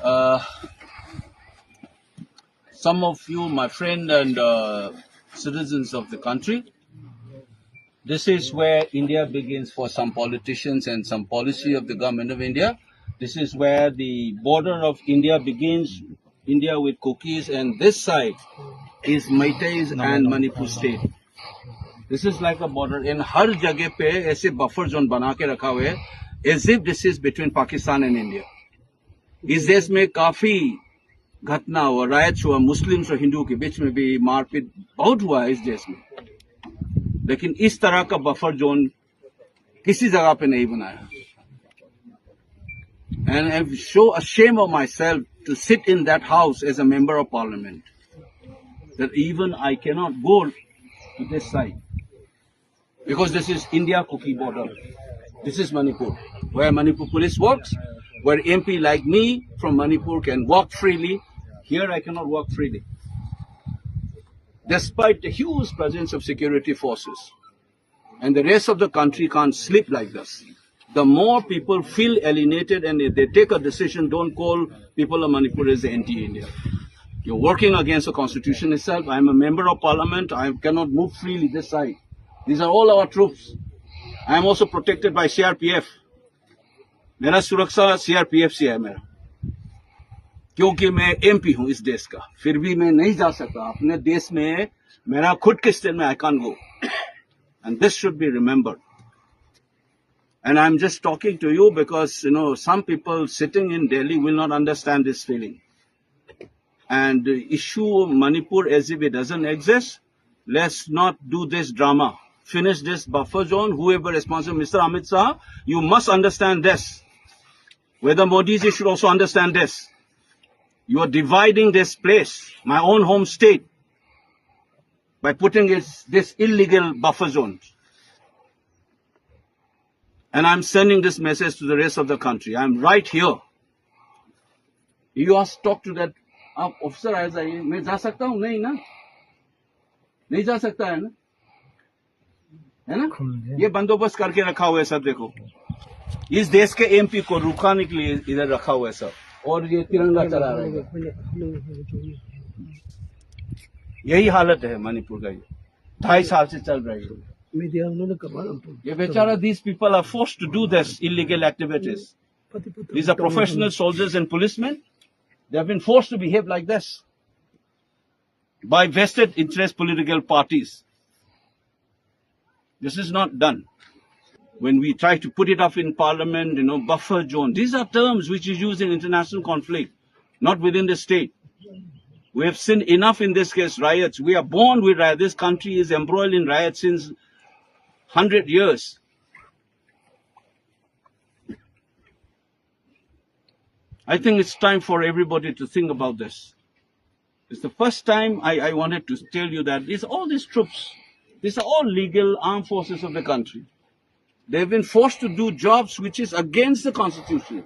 Uh, some of you, my friend and citizens of the country, this is where India begins for some politicians and some policy of the government of India. This is where the border of India begins, India with Kukis, and this side is Meiteis and Manipur state. This is like a border. In हर जगह पे ऐसे buffer zone बना के रखा हुआ है, as if this is between Pakistan and India. इस देश में काफी घटना हुआ, राइट्स हुआ, मुस्लिम्स और हिंदू के बीच में भी मारपीट बहुत हुआ है इस देश में, लेकिन इस तरह का बफर जोन किसी जगह पे नहीं बनाया. And I'm so ashamed of myself to sit in that house as a member of parliament, that even I cannot go to this side, because this is India-Kuki border. This is Manipur, where Manipur police works, where MP like me from Manipur can walk freely. Here I cannot walk freely, despite the huge presence of security forces. And the rest of the country can't sleep like this. The more people feel alienated and if they take a decision, don't call people of Manipur as anti-India. You're working against the constitution itself. I'm a member of parliament. I cannot move freely this side. These are all our troops. I am also protected by CRPF. मेरा सुरक्षा CRPF से है मेरा, क्योंकि मैं MP हूँ इस देश का. फिर भी मैं नहीं जा सकता अपने देश में, मेरा खुद के स्टेट में I can't go. And this should be remembered. And I'm just talking to you because, you know, some people sitting in Delhi will not understand this feeling. And the issue of Manipur as if it doesn't exist. Let's not do this drama. Finish this buffer zone. Whoever responsible, Mr. Amit Shah, you must understand this. Whether Modi ji should also understand this. You are dividing this place, my own home state, by putting this illegal buffer zone. And I'm sending this message to the rest of the country. I'm right here. You ask, talk to that officer. I say, मैं जा सकता हूँ? नहीं ना, नहीं जा सकता है ना, है ना? ये बंदोबस्त करके रखा हुआ है सब. देखो, इस देश के MP को रुकाने के लिए इधर रखा हुआ है सब, और ये तिरंगा चला रहा है. यही हालत है मणिपुर का. ये 2.5 साल से चल रही है. ये बेचारा, these people are forced to do this illegal activities. These are professional soldiers and policemen. They have been forced to behave like this by vested interest political parties. This is not done. When we try to put it up in parliament, you know, buffer zone, these are terms which is used in international conflict, not within the state. We have seen enough in this case, riots. We are born with riots. This country is embroiled in riots since 100 years. I think it's time for everybody to think about this. It's the first time I wanted to tell you that all these troops, these are all legal armed forces of the country. They've been forced to do jobs which is against the constitution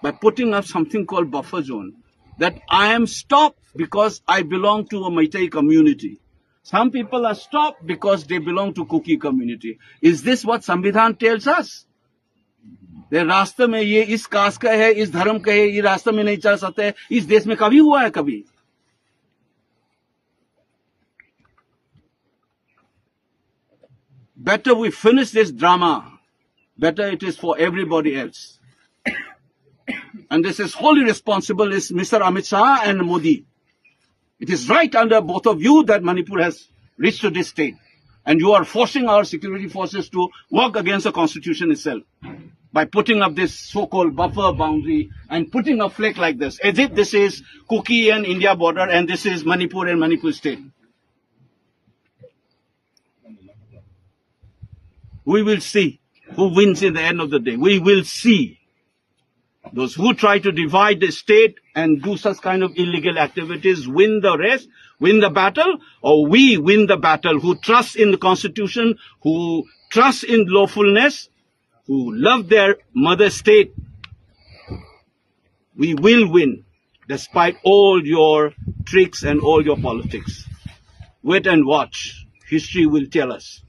by putting up something called buffer zone. That I am stopped because I belong to a Meitei community. Some people are stopped because they belong to Kuki community. Is this what Samvidhan tells us? The रास्ते में ये इस cast का है, इस धर्म का है, ये रास्ते में नहीं चल सकते है. इस देश में कभी हुआ है कभी? Better we finish this drama. Better it is for everybody else. And this is wholly responsible is Mr. Amit Shah and Modi. It is right under both of you that Manipur has reached to this state. And you are forcing our security forces to work against the constitution itself by putting up this so-called buffer boundary and putting a flag like this, as if this is Kuki and India border and this is Manipur and Manipur state. We will see who wins in the end of the day. We will see. Those who try to divide the state and do such kind of illegal activities win the race, win the battle, or we win the battle who trust in the constitution, who trust in lawfulness, who love their mother state. We will win despite all your tricks and all your politics. Wait and watch. History will tell us.